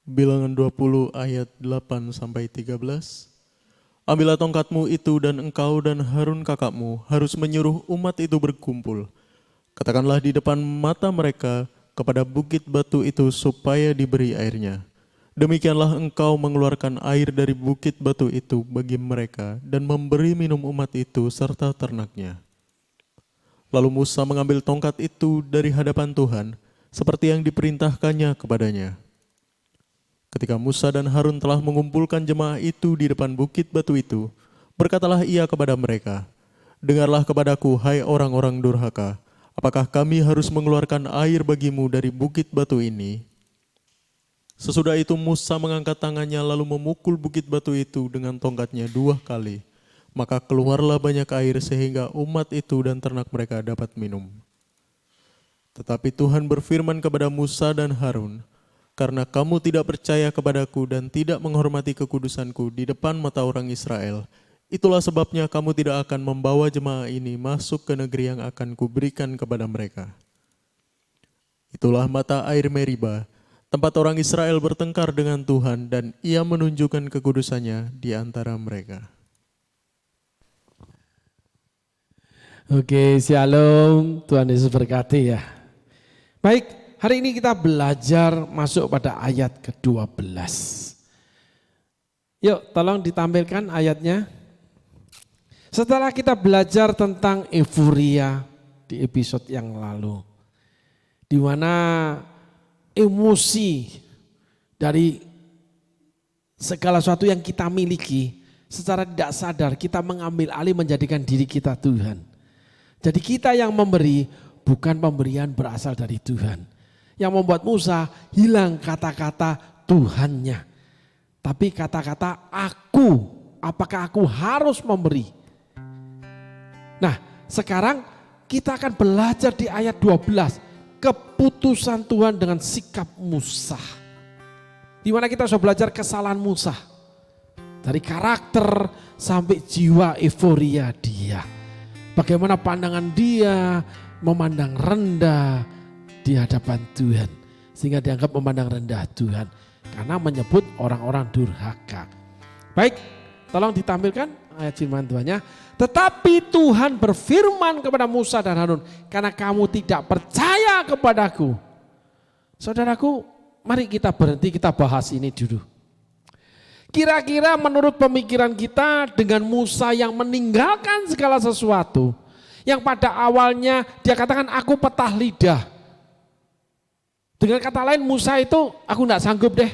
Bilangan 20 ayat 8-13. Ambillah tongkatmu itu dan engkau dan Harun kakakmu harus menyuruh umat itu berkumpul. Katakanlah di depan mata mereka kepada bukit batu itu supaya diberi airnya. Demikianlah engkau mengeluarkan air dari bukit batu itu bagi mereka dan memberi minum umat itu serta ternaknya. Lalu Musa mengambil tongkat itu dari hadapan Tuhan seperti yang diperintahkannya kepadanya. Ketika Musa dan Harun telah mengumpulkan jemaah itu di depan bukit batu itu, berkatalah ia kepada mereka, "Dengarlah kepadaku, hai orang-orang durhaka, apakah kami harus mengeluarkan air bagimu dari bukit batu ini?" Sesudah itu Musa mengangkat tangannya lalu memukul bukit batu itu dengan tongkatnya 2 kali. Maka keluarlah banyak air sehingga umat itu dan ternak mereka dapat minum. Tetapi Tuhan berfirman kepada Musa dan Harun, "Karena kamu tidak percaya kepadaku dan tidak menghormati kekudusanku di depan mata orang Israel, itulah sebabnya kamu tidak akan membawa jemaah ini masuk ke negeri yang akan kuberikan kepada mereka." Itulah mata air Meriba, tempat orang Israel bertengkar dengan Tuhan dan ia menunjukkan kekudusannya di antara mereka. Oke, shalom. Tuhan Yesus berkati ya. Baik, hari ini kita belajar masuk pada ayat ke-12. Yuk, tolong ditampilkan ayatnya. Setelah kita belajar tentang euforia di episode yang lalu, di mana emosi dari segala sesuatu yang kita miliki, secara tidak sadar kita mengambil alih menjadikan diri kita Tuhan. Jadi kita yang memberi, bukan pemberian berasal dari Tuhan. Yang membuat Musa hilang kata-kata Tuhannya. Tapi kata-kata aku, apakah aku harus memberi? Nah, sekarang kita akan belajar di ayat 12. Keputusan Tuhan dengan sikap Musa. Di mana kita sudah belajar kesalahan Musa. Dari karakter sampai jiwa euforia dia. Bagaimana pandangan dia memandang rendah di hadapan Tuhan. Sehingga dianggap memandang rendah Tuhan. Karena menyebut orang-orang durhaka. Baik, tolong ditampilkan ayat firman Tuhannya. Tetapi Tuhan berfirman kepada Musa dan Harun, "Karena kamu tidak percaya kepadaku." Saudaraku, mari kita berhenti, kita bahas ini dulu. Kira-kira menurut pemikiran kita dengan Musa yang meninggalkan segala sesuatu, yang pada awalnya dia katakan aku petah lidah. Dengan kata lain Musa itu aku enggak sanggup deh.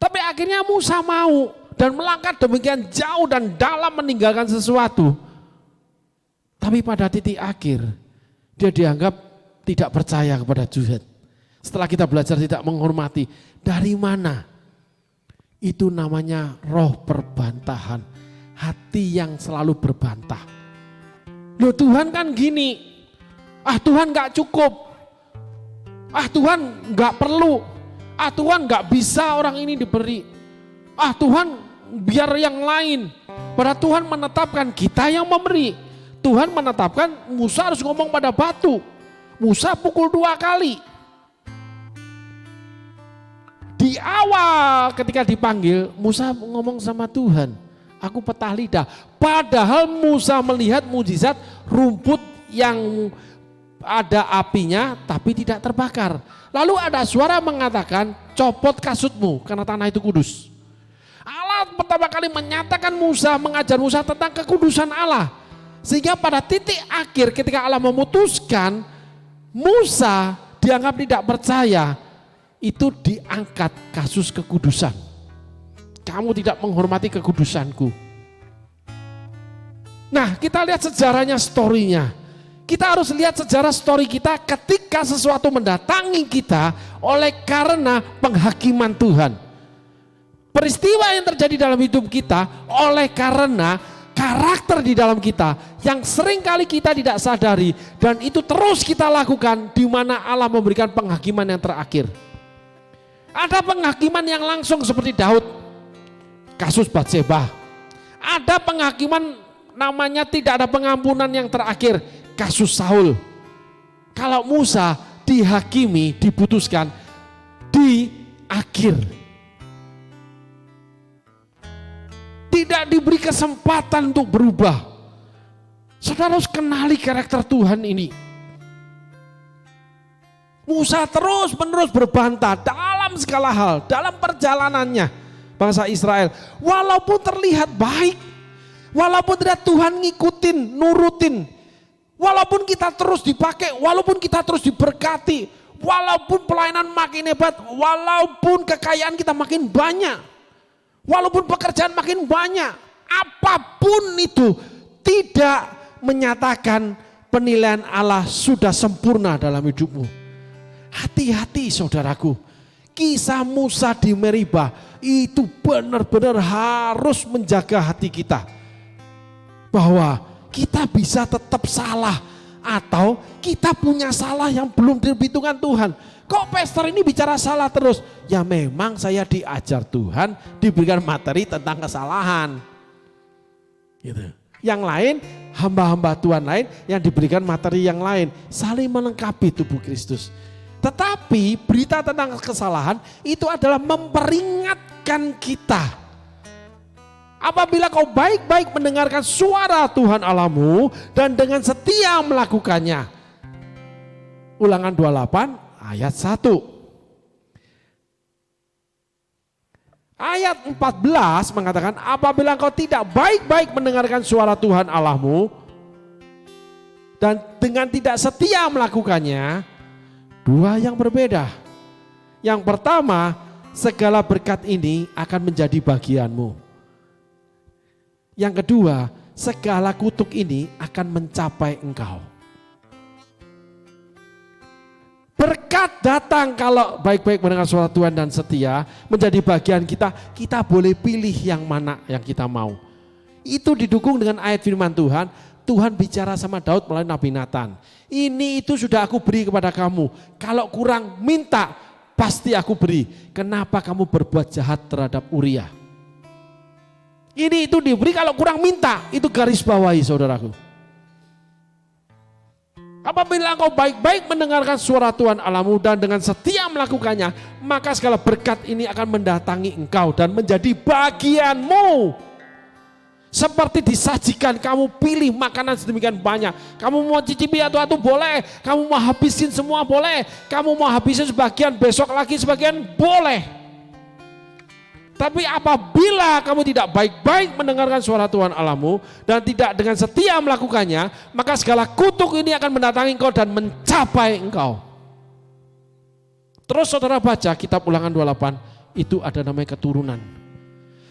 Tapi akhirnya Musa mau dan melangkah demikian jauh dan dalam meninggalkan sesuatu. Tapi pada titik akhir dia dianggap tidak percaya kepada Tuhan. Setelah kita belajar tidak menghormati, dari mana? Itu namanya roh perbantahan, hati yang selalu berbantah. Loh Tuhan kan gini, Tuhan gak cukup, Tuhan gak perlu, Tuhan gak bisa orang ini diberi, Tuhan biar yang lain. Pada Tuhan menetapkan kita yang memberi. Tuhan menetapkan Musa harus ngomong pada batu. Musa pukul 2 kali. Di awal ketika dipanggil, Musa ngomong sama Tuhan, aku petah lidah. Padahal Musa melihat mujizat rumput yang ada apinya tapi tidak terbakar. Lalu ada suara mengatakan, copot kasutmu karena tanah itu kudus. Allah pertama kali menyatakan Musa, mengajar Musa tentang kekudusan Allah. Sehingga pada titik akhir ketika Allah memutuskan, Musa dianggap tidak percaya. Itu diangkat kasus kekudusan. Kamu tidak menghormati kekudusanku. Nah, kita lihat sejarahnya, story-nya. Kita harus lihat sejarah story kita ketika sesuatu mendatangi kita oleh karena penghakiman Tuhan. Peristiwa yang terjadi dalam hidup kita oleh karena karakter di dalam kita yang seringkali kita tidak sadari dan itu terus kita lakukan di mana Allah memberikan penghakiman yang terakhir. Ada penghakiman yang langsung seperti Daud, kasus Batseba. Ada penghakiman namanya tidak ada pengampunan yang terakhir, kasus Saul. Kalau Musa dihakimi, diputuskan, akhir. Tidak diberi kesempatan untuk berubah. Saudara harus kenali karakter Tuhan ini. Musa terus menerus berbantah dalam segala hal, dalam perjalanannya bangsa Israel. Walaupun terlihat baik, walaupun tidak Tuhan ngikutin, nurutin, walaupun kita terus dipakai, walaupun kita terus diberkati, walaupun pelayanan makin hebat, walaupun kekayaan kita makin banyak, walaupun pekerjaan makin banyak, apapun itu tidak menyatakan penilaian Allah sudah sempurna dalam hidupmu. Hati-hati saudaraku, kisah Musa di Meribah itu benar-benar harus menjaga hati kita. Bahwa kita bisa tetap salah atau kita punya salah yang belum diperhitungkan Tuhan. Kok pastor ini bicara salah terus? Ya memang saya diajar Tuhan, diberikan materi tentang kesalahan. Gitu. Yang lain, hamba-hamba Tuhan lain yang diberikan materi yang lain. Saling melengkapi tubuh Kristus. Tetapi berita tentang kesalahan itu adalah memperingatkan kita. Apabila kau baik-baik mendengarkan suara Tuhan Allahmu dan dengan setia melakukannya. Ulangan 28 ayat 1. Ayat 14 mengatakan apabila kau tidak baik-baik mendengarkan suara Tuhan Allahmu dan dengan tidak setia melakukannya. Dua yang berbeda. Yang pertama, segala berkat ini akan menjadi bagianmu. Yang kedua, segala kutuk ini akan mencapai engkau. Berkat datang kalau baik-baik mendengar suara Tuhan dan setia menjadi bagian kita. Kita boleh pilih yang mana yang kita mau. Itu didukung dengan ayat firman Tuhan. Tuhan bicara sama Daud melalui Nabi Nathan. Ini itu sudah aku beri kepada kamu. Kalau kurang minta pasti aku beri. Kenapa kamu berbuat jahat terhadap Uria? Ini itu diberi kalau kurang minta. Itu garis bawahi saudaraku. Apabila engkau baik-baik mendengarkan suara Tuhan Allahmu dan dengan setia melakukannya. Maka segala berkat ini akan mendatangi engkau dan menjadi bagianmu. Seperti disajikan, kamu pilih makanan sedemikian banyak. Kamu mau cicipi atau boleh. Kamu mau habisin semua boleh. Kamu mau habisin sebagian, besok lagi sebagian boleh. Tapi apabila kamu tidak baik-baik mendengarkan suara Tuhan Allahmu dan tidak dengan setia melakukannya, maka segala kutuk ini akan mendatangi engkau dan mencapai engkau. Terus saudara baca kitab Ulangan 28, itu ada namanya keturunan.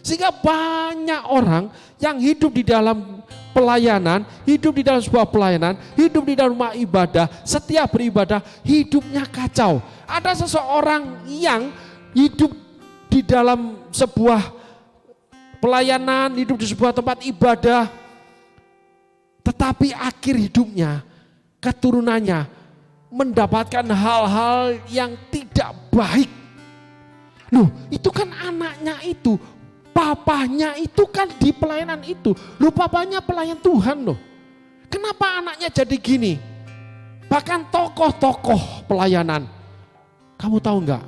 Sehingga banyak orang yang hidup di dalam pelayanan, hidup di dalam sebuah pelayanan, hidup di dalam rumah ibadah, setiap beribadah, hidupnya kacau. Ada seseorang yang hidup di dalam sebuah pelayanan, hidup di sebuah tempat ibadah, tetapi akhir hidupnya, keturunannya mendapatkan hal-hal yang tidak baik. Loh, itu kan anaknya itu. Papanya itu kan di pelayanan itu. Loh, papanya pelayan Tuhan loh. Kenapa anaknya jadi gini? Bahkan tokoh-tokoh pelayanan. Kamu tahu enggak?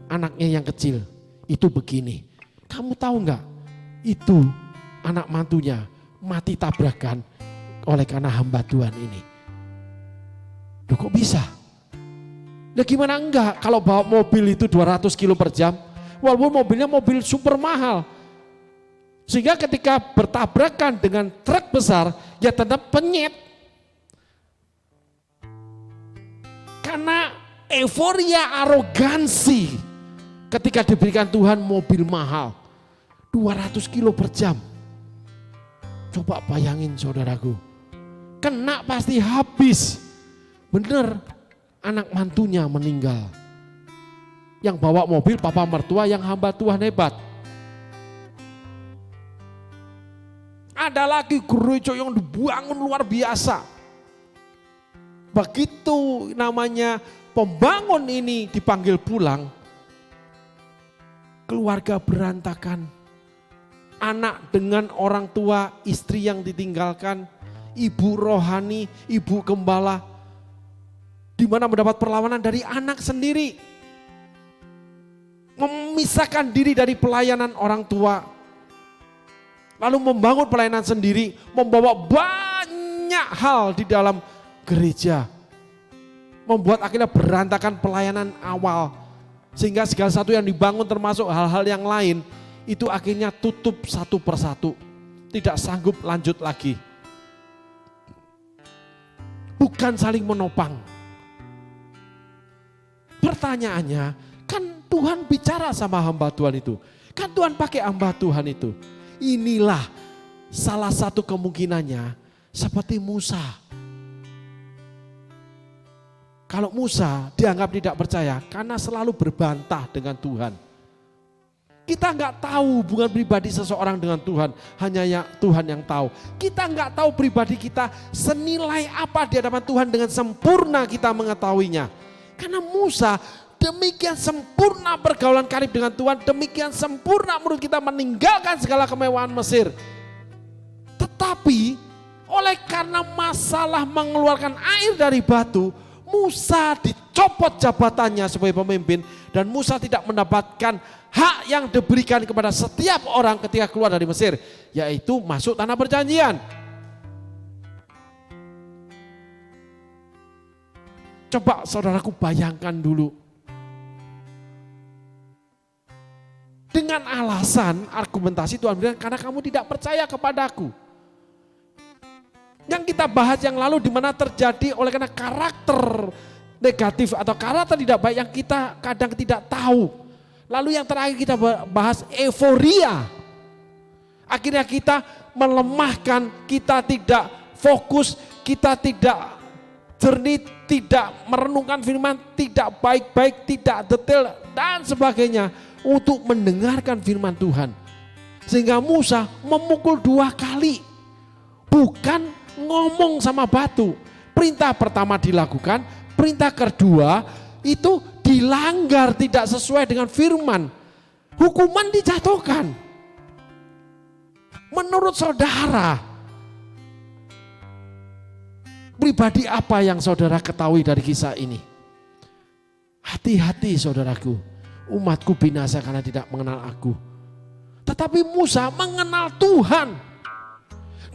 Anaknya yang kecil itu begini. Kamu tahu enggak? Itu anak mantunya mati tabrakan oleh karena hamba Tuhan ini. Loh, kok bisa? Nah, gimana enggak kalau bawa mobil itu 200 kilo per jam? Walaupun mobilnya mobil super mahal. Sehingga ketika bertabrakan dengan truk besar, ya tetap penyet. Karena euforia arogansi ketika diberikan Tuhan mobil mahal. 200 kilo per jam. Coba bayangin saudaraku. Kena pasti habis. Bener, anak mantunya meninggal. Yang bawa mobil papa mertua yang hamba Tuhan hebat. Ada lagi gereja yang dibangun luar biasa. Begitu namanya pembangun ini dipanggil pulang, keluarga berantakan. Anak dengan orang tua, istri yang ditinggalkan, ibu rohani, ibu gembala, di mana mendapat perlawanan dari anak sendiri. memisahkan diri dari pelayanan orang tua, lalu membangun pelayanan sendiri, membawa banyak hal di dalam gereja, membuat akhirnya berantakan pelayanan awal, sehingga segala sesuatu yang dibangun termasuk hal-hal yang lain itu akhirnya tutup satu persatu, tidak sanggup lanjut lagi. Bukan saling menopang. Pertanyaannya, kan Tuhan bicara sama hamba Tuhan itu. Kan Tuhan pakai hamba Tuhan itu. Inilah salah satu kemungkinannya seperti Musa. Kalau Musa dianggap tidak percaya karena selalu berbantah dengan Tuhan. Kita nggak tahu hubungan pribadi seseorang dengan Tuhan, hanya Tuhan yang tahu. Kita nggak tahu pribadi kita senilai apa di hadapan Tuhan dengan sempurna kita mengetahuinya. Karena Musa demikian sempurna pergaulan karib dengan Tuhan, demikian sempurna menurut kita meninggalkan segala kemewahan Mesir. Tetapi oleh karena masalah mengeluarkan air dari batu, Musa dicopot jabatannya sebagai pemimpin dan Musa tidak mendapatkan hak yang diberikan kepada setiap orang ketika keluar dari Mesir, yaitu masuk tanah perjanjian. Coba saudaraku bayangkan dulu. Dengan alasan argumentasi Tuhan bilang karena kamu tidak percaya kepadaku. Yang kita bahas yang lalu di mana terjadi oleh karena karakter negatif atau karakter tidak baik yang kita kadang tidak tahu. Lalu yang terakhir kita bahas euforia. Akhirnya kita melemahkan, kita tidak fokus, kita tidak jernih, tidak merenungkan firman, tidak baik-baik, tidak detail dan sebagainya untuk mendengarkan firman Tuhan. Sehingga Musa memukul 2 kali. Bukan ngomong sama batu. Perintah pertama dilakukan, perintah kedua itu dilanggar, tidak sesuai dengan firman. Hukuman dijatuhkan. Menurut saudara, pribadi apa yang saudara ketahui dari kisah ini? Hati-hati saudaraku, umatku binasa karena tidak mengenal aku. Tetapi Musa mengenal Tuhan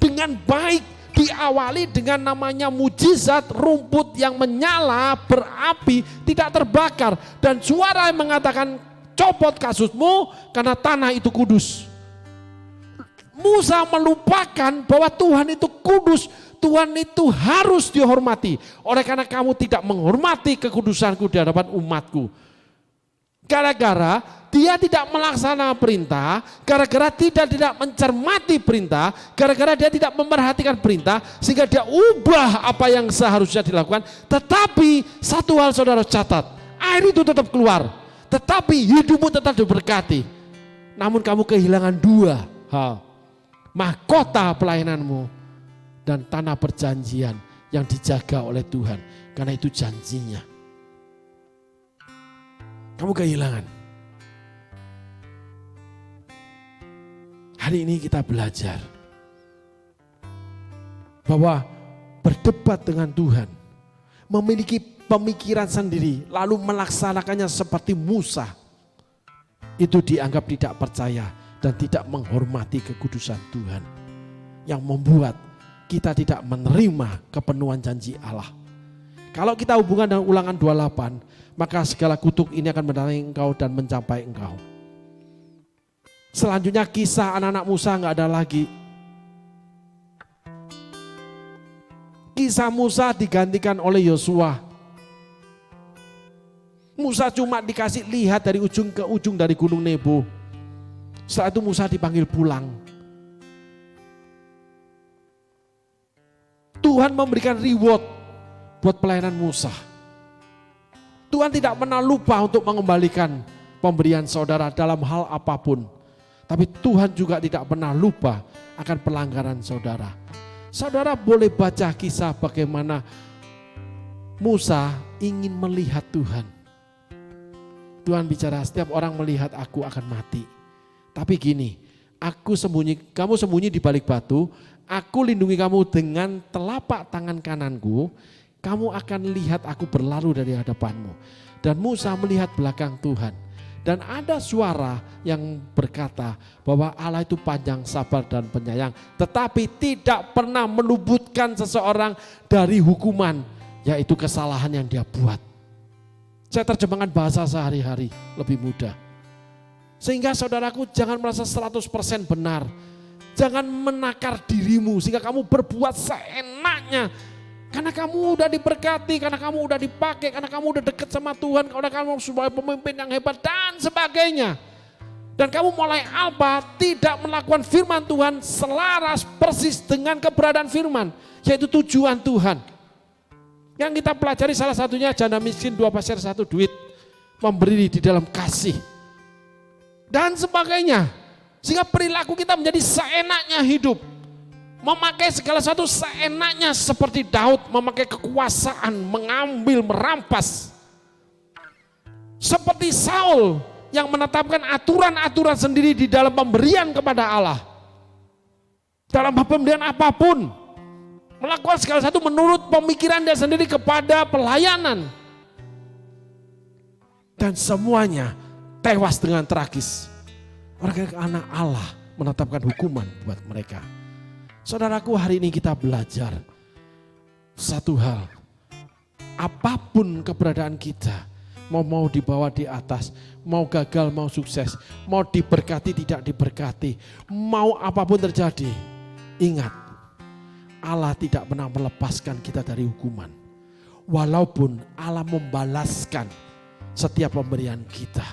dengan baik. Diawali dengan namanya mujizat, rumput yang menyala berapi tidak terbakar. Dan suara yang mengatakan copot kasutmu karena tanah itu kudus. Musa melupakan bahwa Tuhan itu kudus. Tuhan itu harus dihormati. Oleh karena kamu tidak menghormati kekudusanku di hadapan umatku. Gara-gara dia tidak melaksanakan perintah, gara-gara tidak mencermati perintah, gara-gara dia tidak memperhatikan perintah, sehingga dia ubah apa yang seharusnya dilakukan. Tetapi satu hal saudara catat, air itu tetap keluar, tetapi hidupmu tetap diberkati. Namun kamu kehilangan 2 hal, mahkota pelayananmu dan tanah perjanjian yang dijaga oleh Tuhan, karena itu janjinya. Kamu kehilangan. Hari ini kita belajar bahwa berdebat dengan Tuhan, memiliki pemikiran sendiri, lalu melaksanakannya seperti Musa, itu dianggap tidak percaya dan tidak menghormati kekudusan Tuhan, yang membuat kita tidak menerima kepenuhan janji Allah. Kalau kita hubungan dengan Ulangan 28, maka segala kutuk ini akan mendatangi engkau dan mencapai engkau. Selanjutnya kisah anak-anak Musa nggak ada lagi. Kisah Musa digantikan oleh Yosua. Musa cuma dikasih lihat dari ujung ke ujung dari Gunung Nebo. Setelah itu Musa dipanggil pulang. Tuhan memberikan reward buat pelayanan Musa. Tuhan tidak pernah lupa untuk mengembalikan pemberian saudara dalam hal apapun. Tapi Tuhan juga tidak pernah lupa akan pelanggaran saudara. Saudara boleh baca kisah bagaimana Musa ingin melihat Tuhan. Tuhan bicara, setiap orang melihat aku akan mati. Tapi gini, kamu sembunyi di balik batu, aku lindungi kamu dengan telapak tangan kananku, kamu akan lihat aku berlalu dari hadapanmu. Dan Musa melihat belakang Tuhan. Dan ada suara yang berkata bahwa Allah itu panjang sabar dan penyayang, tetapi tidak pernah meluputkan seseorang dari hukuman, yaitu kesalahan yang dia buat. Saya terjemahkan bahasa sehari-hari lebih mudah. Sehingga saudaraku jangan merasa 100% benar. Jangan menakar dirimu sehingga kamu berbuat seenaknya. Karena kamu udah diberkati, karena kamu udah dipakai, karena kamu udah dekat sama Tuhan, karena kamu sebagai pemimpin yang hebat dan sebagainya. Dan kamu mulai apa? Tidak melakukan firman Tuhan selaras persis dengan keberadaan firman, yaitu tujuan Tuhan. Yang kita pelajari salah satunya janda miskin 2 pasir 1 duit, memberi di dalam kasih dan sebagainya. Sehingga perilaku kita menjadi seenaknya hidup. Memakai segala sesuatu seenaknya seperti Daud memakai kekuasaan, mengambil, merampas. Seperti Saul yang menetapkan aturan-aturan sendiri di dalam pemberian kepada Allah. Dalam pemberian apapun. Melakukan segala sesuatu menurut pemikiran dia sendiri kepada pelayanan. Dan semuanya tewas dengan tragis. Karena Allah menetapkan hukuman buat mereka. Saudaraku, hari ini kita belajar satu hal. Apapun keberadaan kita, mau dibawa di atas, mau gagal, mau sukses, mau diberkati, tidak diberkati, mau apapun terjadi, ingat, Allah tidak pernah melepaskan kita dari hukuman. Walaupun Allah membalaskan setiap pemberian kita.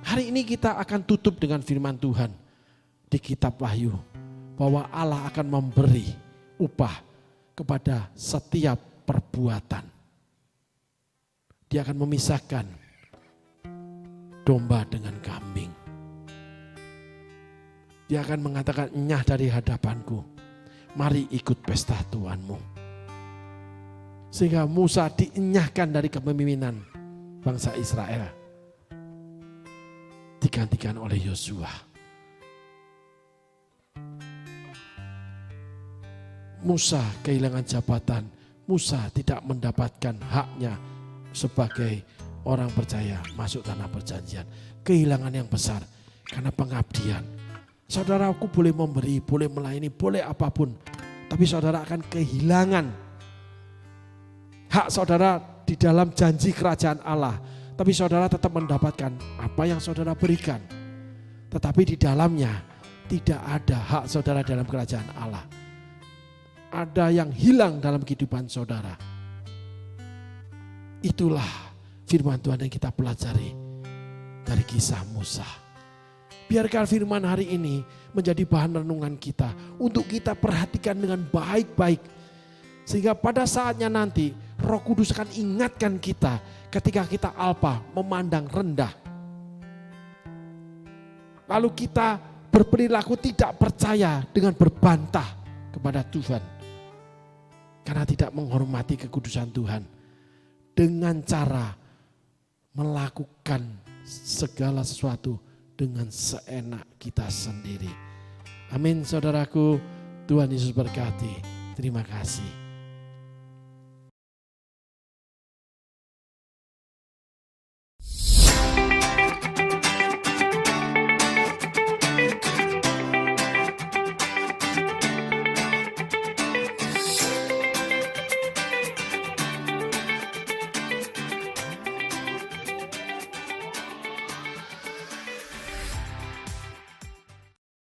Hari ini kita akan tutup dengan firman Tuhan di kitab Wahyu. Bahwa Allah akan memberi upah kepada setiap perbuatan. Dia akan memisahkan domba dengan kambing. Dia akan mengatakan, nyah dari hadapanku, mari ikut pesta Tuhanmu. Sehingga Musa dienyahkan dari kepemimpinan bangsa Israel. Digantikan oleh Yosua. Musa kehilangan jabatan, Musa tidak mendapatkan haknya sebagai orang percaya masuk tanah perjanjian. Kehilangan yang besar karena pengabdian. Saudaraku boleh memberi, boleh melayani, boleh apapun. Tapi saudara akan kehilangan hak saudara di dalam janji kerajaan Allah. Tapi saudara tetap mendapatkan apa yang saudara berikan. Tetapi di dalamnya tidak ada hak saudara dalam kerajaan Allah. Ada yang hilang dalam kehidupan saudara. Itulah firman Tuhan yang kita pelajari dari kisah Musa. Biarkan firman hari ini menjadi bahan renungan kita. Untuk kita perhatikan dengan baik-baik. Sehingga pada saatnya nanti Roh Kudus akan ingatkan kita ketika kita memandang rendah. Lalu kita berperilaku tidak percaya dengan berbantah kepada Tuhan. Karena tidak menghormati kekudusan Tuhan. Dengan cara melakukan segala sesuatu dengan seenak kita sendiri. Amin saudaraku, Tuhan Yesus berkati. Terima kasih.